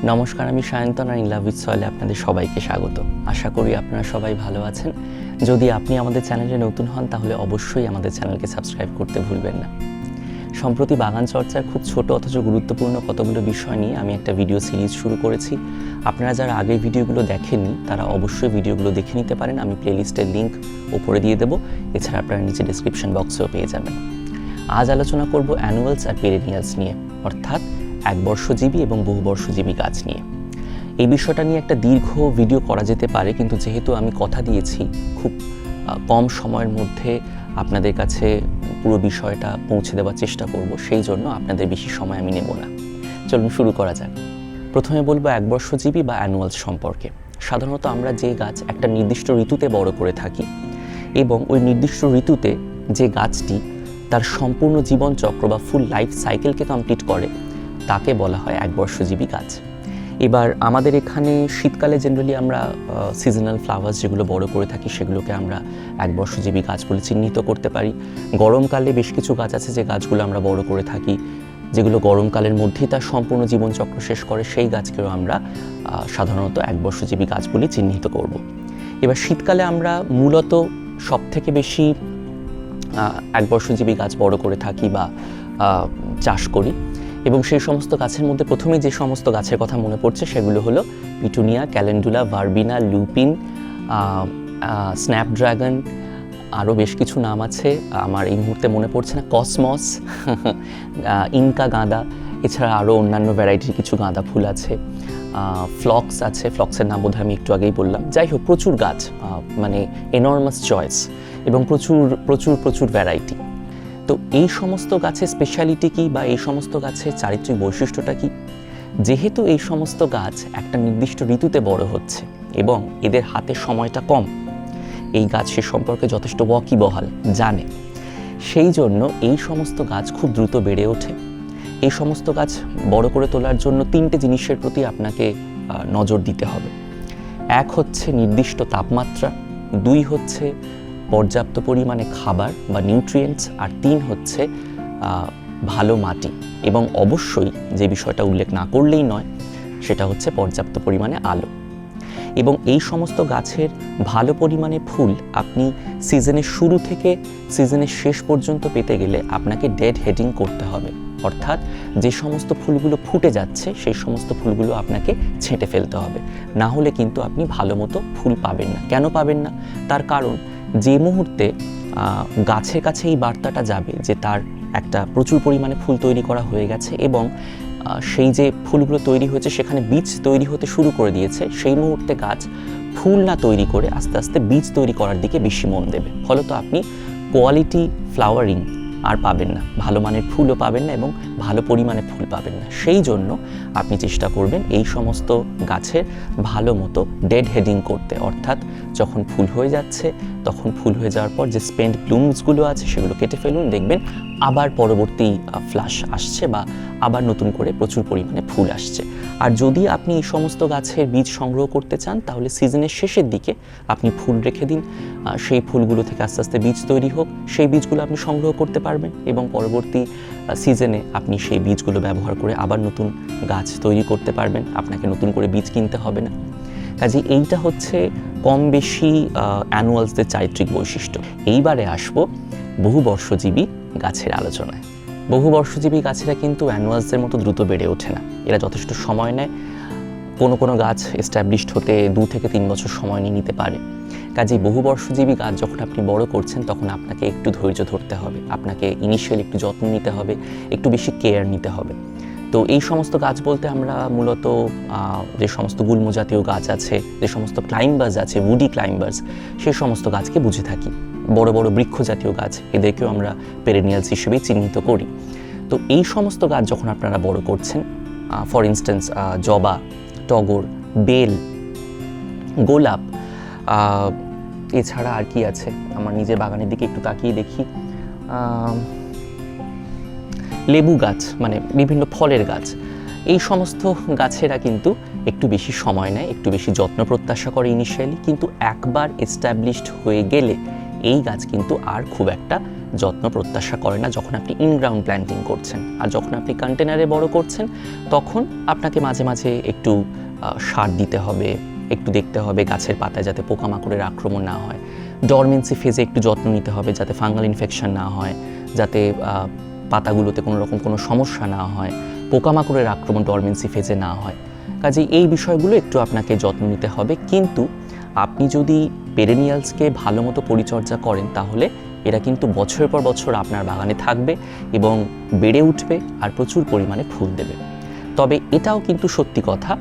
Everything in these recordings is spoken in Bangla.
নমস্কার, আমি সায়ন্তন আর ইন লাভ উইথ সয়েলে আপনাদের সবাইকে স্বাগত। আশা করি আপনারা সবাই ভালো আছেন। যদি আপনি আমাদের চ্যানেলে নতুন হন তাহলে অবশ্যই আমাদের চ্যানেলকে সাবস্ক্রাইব করতে ভুলবেন না। সম্প্রতি বাগান চর্চার খুব ছোট অথচ গুরুত্বপূর্ণ কতগুলো বিষয় নিয়ে আমি একটা ভিডিও সিরিজ শুরু করেছি। আপনারা যারা আগের ভিডিওগুলো দেখেননি তারা অবশ্যই ভিডিওগুলো দেখে নিতে পারেন। আমি প্লেলিস্টের লিঙ্ক ওপরে দিয়ে দেবো, এছাড়া আপনারা নিচে ডেসক্রিপশন বক্সেও পেয়ে যাবেন। আজ আলোচনা করব অ্যানুয়ালস আর পেরেনিয়ালস নিয়ে, অর্থাৎ একবর্ষজীবী এবং বহুবর্ষজীবী গাছ নিয়ে। এই বিষয়টা নিয়ে একটা দীর্ঘ ভিডিও করা যেতে পারে, কিন্তু যেহেতু আমি কথা দিয়েছি খুব কম সময়ের মধ্যে আপনাদের কাছে পুরো বিষয়টা পৌঁছে দেওয়ার চেষ্টা করব, সেই জন্য আপনাদের বেশি সময় আমি নেব না। চলুন শুরু করা যাক। প্রথমে বলবো একবর্ষজীবী বা অ্যানুয়ালস সম্পর্কে। সাধারণত আমরা যে গাছ একটা নির্দিষ্ট ঋতুতে বড় করে থাকি এবং ওই নির্দিষ্ট ঋতুতে যে গাছটি তার সম্পূর্ণ জীবনচক্র বা ফুল লাইফ সাইকেলকে কমপ্লিট করে তাকে বলা হয় একবর্ষজীবী গাছ। এবার আমাদের এখানে শীতকালে জেনারেলি আমরা সিজনাল ফ্লাওয়ার্স যেগুলো বড় করে থাকি সেগুলোকে আমরা একবর্ষজীবী গাছ বলে চিহ্নিত করতে পারি। গরমকালে বেশ কিছু গাছ আছে যে গাছগুলো আমরা বড় করে থাকি, যেগুলো গরমকালের মধ্যেই তার সম্পূর্ণ জীবনচক্র শেষ করে, সেই গাছকেও আমরা সাধারণত একবর্ষজীবী গাছ বলে চিহ্নিত করব। এবার শীতকালে আমরা মূলত সবথেকে বেশি একবর্ষজীবী গাছ বড় করে থাকি বা চাষ করি, এবং সেই সমস্ত গাছের মধ্যে প্রথমেই যে সমস্ত গাছের কথা মনে পড়ছে সেগুলো হলো পিটুনিয়া, ক্যালেন্ডুলা, ভার্বিনা, লুপিন, স্ন্যাপড্রাগন, আরও বেশ কিছু নাম আছে আমার এই মুহূর্তে মনে পড়ছে না, কসমস, ইনকা গাঁদা, এছাড়া আরও অন্যান্য ভ্যারাইটির কিছু গাঁদা ফুল আছে, ফ্লক্স আছে, ফ্লক্সের নাম বোধহয় আমি একটু আগেই বললাম। যাই হোক, প্রচুর গাছ, মানে এনর্মাস চয়েস এবং প্রচুর প্রচুর প্রচুর ভ্যারাইটি। তো এই সমস্ত গাছের স্পেশালিটি কী বা এই সমস্ত গাছের চারিত্রিক বৈশিষ্ট্যটা কী? যেহেতু এই সমস্ত গাছ একটা নির্দিষ্ট ঋতুতে বড় হচ্ছে এবং এদের হাতে সময়টা কম, এই গাছ সে সম্পর্কে যথেষ্ট ওয়াকিবহাল, জানে, সেই জন্য এই সমস্ত গাছ খুব দ্রুত বেড়ে ওঠে। এই সমস্ত গাছ বড় করে তোলার জন্য তিনটে জিনিসের প্রতি আপনাকে নজর দিতে হবে। এক হচ্ছে নির্দিষ্ট তাপমাত্রা, দুই হচ্ছে পর্যাপ্ত পরিমাণে খাবার বা নিউট্রিয়েন্টস, আর তিন হচ্ছে ভালো মাটি, এবং অবশ্যই যে বিষয়টা উল্লেখ না করলেই নয় সেটা হচ্ছে পর্যাপ্ত পরিমাণে আলো। এবং এই সমস্ত গাছের ভালো পরিমাণে ফুল আপনি সিজনের শুরু থেকে সিজনের শেষ পর্যন্ত পেতে গেলে আপনাকে ডেড হেডিং করতে হবে, অর্থাৎ যে সমস্ত ফুলগুলো ফুটে যাচ্ছে সেই সমস্ত ফুলগুলো আপনাকে ছেঁটে ফেলতে হবে, না হলে কিন্তু আপনি ভালো মতো ফুল পাবেন না। কেন পাবেন না? তার কারণ যে মুহূর্তে গাছের কাছে এই বার্তাটা যাবে যে তার একটা প্রচুর পরিমাণে ফুল তৈরি করা হয়ে গেছে এবং সেই যে ফুলগুলো তৈরি হয়েছে সেখানে বীজ তৈরি হতে শুরু করে দিয়েছে, সেই মুহূর্তে গাছ ফুল না তৈরি করে আস্তে আস্তে বীজ তৈরি করার দিকে বেশি মন দেবে। ফলত আপনি কোয়ালিটি ফ্লাওয়ারিং আর পাবেন না, ভালো মানের ফুলও পাবেন না এবং ভালো পরিমাণে ফুল পাবেন না। সেই জন্য আপনি চেষ্টা করবেন এই সমস্ত গাছের ভালো মতো ডেড হেডিং করতে, অর্থাৎ যখন ফুল হয়ে যাচ্ছে তখন ফুল হয়ে যাওয়ার পর যে স্পেন্ট ব্লুমসগুলো আছে সেগুলো কেটে ফেলুন, দেখবেন আবার পরবর্তী ফ্লাশ আসছে বা আবার নতুন করে প্রচুর পরিমাণে ফুল আসছে। আর যদি আপনি এই সমস্ত গাছের বীজ সংগ্রহ করতে চান তাহলে সিজনের শেষের দিকে আপনি ফুল রেখে দিন, সেই ফুলগুলো থেকে আস্তে আস্তে বীজ তৈরি হোক, সেই বীজগুলো আপনি সংগ্রহ করতে পারবেন এবং পরবর্তী সিজনে আপনি সেই বীজগুলো ব্যবহার করে আবার নতুন গাছ তৈরি করতে পারবেন, আপনাকে নতুন করে বীজ কিনতে হবে না। কাজে এইটা হচ্ছে কম বেশি অ্যানুয়ালসদের চারিত্রিক বৈশিষ্ট্য। এইবারে আসবো বহুবর্ষজীবী গাছের আলোচনায়। বহুবর্ষজীবী গাছেরা কিন্তু অ্যানুয়ালসদের মতো দ্রুত বেড়ে ওঠে না, এরা যথেষ্ট সময় নেয়। কোনো কোনো গাছ এস্টাবলিশড হতে 2 থেকে 3 বছর সময় নিয়ে নিতে পারে। কাজেই বহুবর্ষজীবী গাছ যখন আপনি বড় করছেন তখন আপনাকে একটু ধৈর্য ধরতে হবে, আপনাকে ইনিশিয়ালি একটু যত্ন নিতে হবে, একটু বেশি কেয়ার নিতে হবে। তো এই সমস্ত গাছ বলতে আমরা মূলত যে সমস্ত গুল্ম জাতীয় গাছ আছে, যে সমস্ত ক্লাইম্বার্স আছে, উডি ক্লাইম্বার্স, সেই সমস্ত গাছকে বুঝে থাকি। বড় বড় বৃক্ষ জাতীয় গাছ, এদেরকেও আমরা পেরেনিয়ালস হিসেবেই চিহ্নিত করি। তো এই সমস্ত গাছ যখন আপনারা বড় করছেন, ফর ইনস্ট্যান্স জবা, টগর, বেল, গোলাপ, এছাড়া আর কি আছে, আমার নিজের বাগানের দিকে একটু তাকিয়ে দেখি, লেবু গাছ, মানে বিভিন্ন ফলের গাছ, এই সমস্ত গাছেরা কিন্তু একটু বেশি সময় নেয়, একটু বেশি যত্ন প্রত্যাশা করে ইনিশিয়ালি, কিন্তু একবার এস্টাবলিশড হয়ে গেলে এই গাছ কিন্তু আর খুব একটা যত্ন প্রত্যাশা করে না যখন আপনি ইনগ্রাউন্ড প্ল্যান্টিং করছেন। আর যখন আপনি কন্টেনারে বড় করছেন তখন আপনাকে মাঝে মাঝে একটু সার দিতে হবে, একটু দেখতে হবে গাছের পাতায় যাতে পোকামাকড়ের আক্রমণ না হয়, ডরমেন্সি ফেজে একটু যত্ন নিতে হবে যাতে ফাঙ্গাল ইনফেকশন না হয়, যাতে পাতাগুলোতে কোনো রকম কোনো সমস্যা না হয়, পোকামাকড়ের আক্রমণ ডরমেন্সি ফেজে না হয়। কাজেই এই বিষয়গুলো একটু আপনাকে যত্ন নিতে হবে। কিন্তু আপনি যদি পেরেনিয়ালসকে ভালো মতো পরিচর্যা করেন তাহলে এরা কিন্তু বছরের পর বছর আপনার বাগানে থাকবে এবং বেড়ে উঠবে আর প্রচুর পরিমাণে ফুল দেবে। তবে এটাও কিন্তু সত্যি কথা,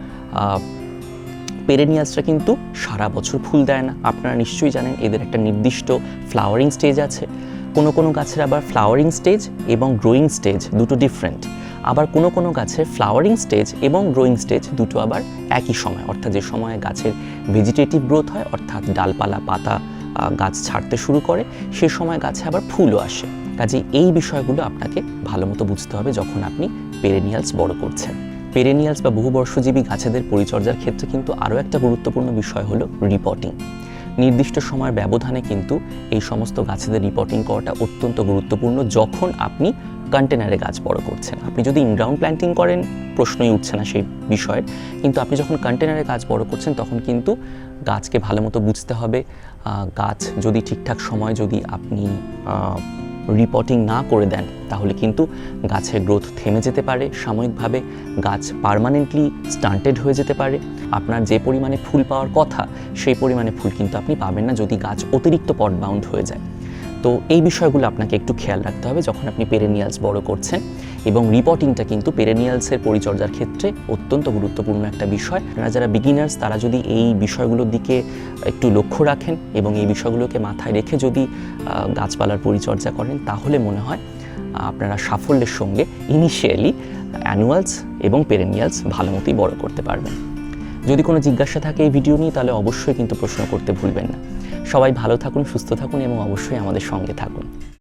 পেরেনিয়ালসরা কিন্তু সারা বছর ফুল দেয় না। আপনারা নিশ্চয়ই জানেন এদের একটা নির্দিষ্ট ফ্লাওয়ারিং স্টেজ আছে। কোনো গাছের আবার ফ্লাওয়ারিং স্টেজ এবং গ্রোয়িং স্টেজ দুটো ডিফারেন্ট। আবার কোনো গাছের ফ্লাওয়ারিং স্টেজ এবং গ্রোয়িং স্টেজ দুটো আবার একই সময়, অর্থাৎ যে সময়ে গাছের ভেজিটেটিভ গ্রোথ হয়, অর্থাৎ ডালপালা পাতা গাছ ছাড়তে শুরু করে, সে সময় গাছে আবার ফুলও আসে। কাজেই এই বিষয়গুলো আপনাকে ভালো মতো বুঝতে হবে যখন আপনি পেরেনিয়ালস বড় করছেন। পেরেনিয়ালস বা বহুবর্ষজীবী গাছেদের পরিচর্যার ক্ষেত্রে কিন্তু আরও একটা গুরুত্বপূর্ণ বিষয় হলো রিপটিং। নির্দিষ্ট সময়ের ব্যবধানে কিন্তু এই সমস্ত গাছেদের রিপটিং করাটা অত্যন্ত গুরুত্বপূর্ণ যখন আপনি কন্টেনারে গাছ বড় করছেন। আপনি যদি ইনগ্রাউন্ড প্ল্যান্টিং করেন প্রশ্নই উঠছে না সেই বিষয়ে, কিন্তু আপনি যখন কন্টেনারে গাছ বড় করছেন তখন কিন্তু গাছকে ভালো মতো বুঝতে হবে। গাছ যদি ঠিকঠাক সময় যদি আপনি রিপটিং না করে দেন তাহলে কিন্তু গাছের গ্রোথ থেমে যেতে পারে, সাময়িকভাবে গাছ পার্মানেন্টলি স্টান্টেড হয়ে যেতে পারে। আপনার যে পরিমাণে ফুল পাওয়ার কথা সেই পরিমাণে ফুল কিন্তু আপনি পাবেন না যদি গাছ অতিরিক্ত পট বাউন্ড হয়ে যায়। তো এই বিষয়গুলো আপনাকে একটু খেয়াল রাখতে হবে যখন আপনি পেরেনিয়ালস বড় করছেন। এবং রিপটিংটা কিন্তু পেরেনিয়ালসের পরিচর্যার ক্ষেত্রে অত্যন্ত গুরুত্বপূর্ণ একটা বিষয়। আপনারা যারা বিগিনার্স তারা যদি এই বিষয়গুলোর দিকে একটু লক্ষ্য রাখেন এবং এই বিষয়গুলোকে মাথায় রেখে যদি গাছপালার পরিচর্যা করেন তাহলে মনে হয় আপনারা সাফল্যের সঙ্গে ইনিশিয়ালি অ্যানুয়ালস এবং পেরেনিয়ালস ভালো মতোই বড় করতে পারবেন। যদি কোনো জিজ্ঞাসা থাকে এই ভিডিও নিয়ে তাহলে অবশ্যই কিন্তু প্রশ্ন করতে ভুলবেন না। সবাই ভালো থাকুন, সুস্থ থাকুন এবং অবশ্যই আমাদের সঙ্গে থাকুন।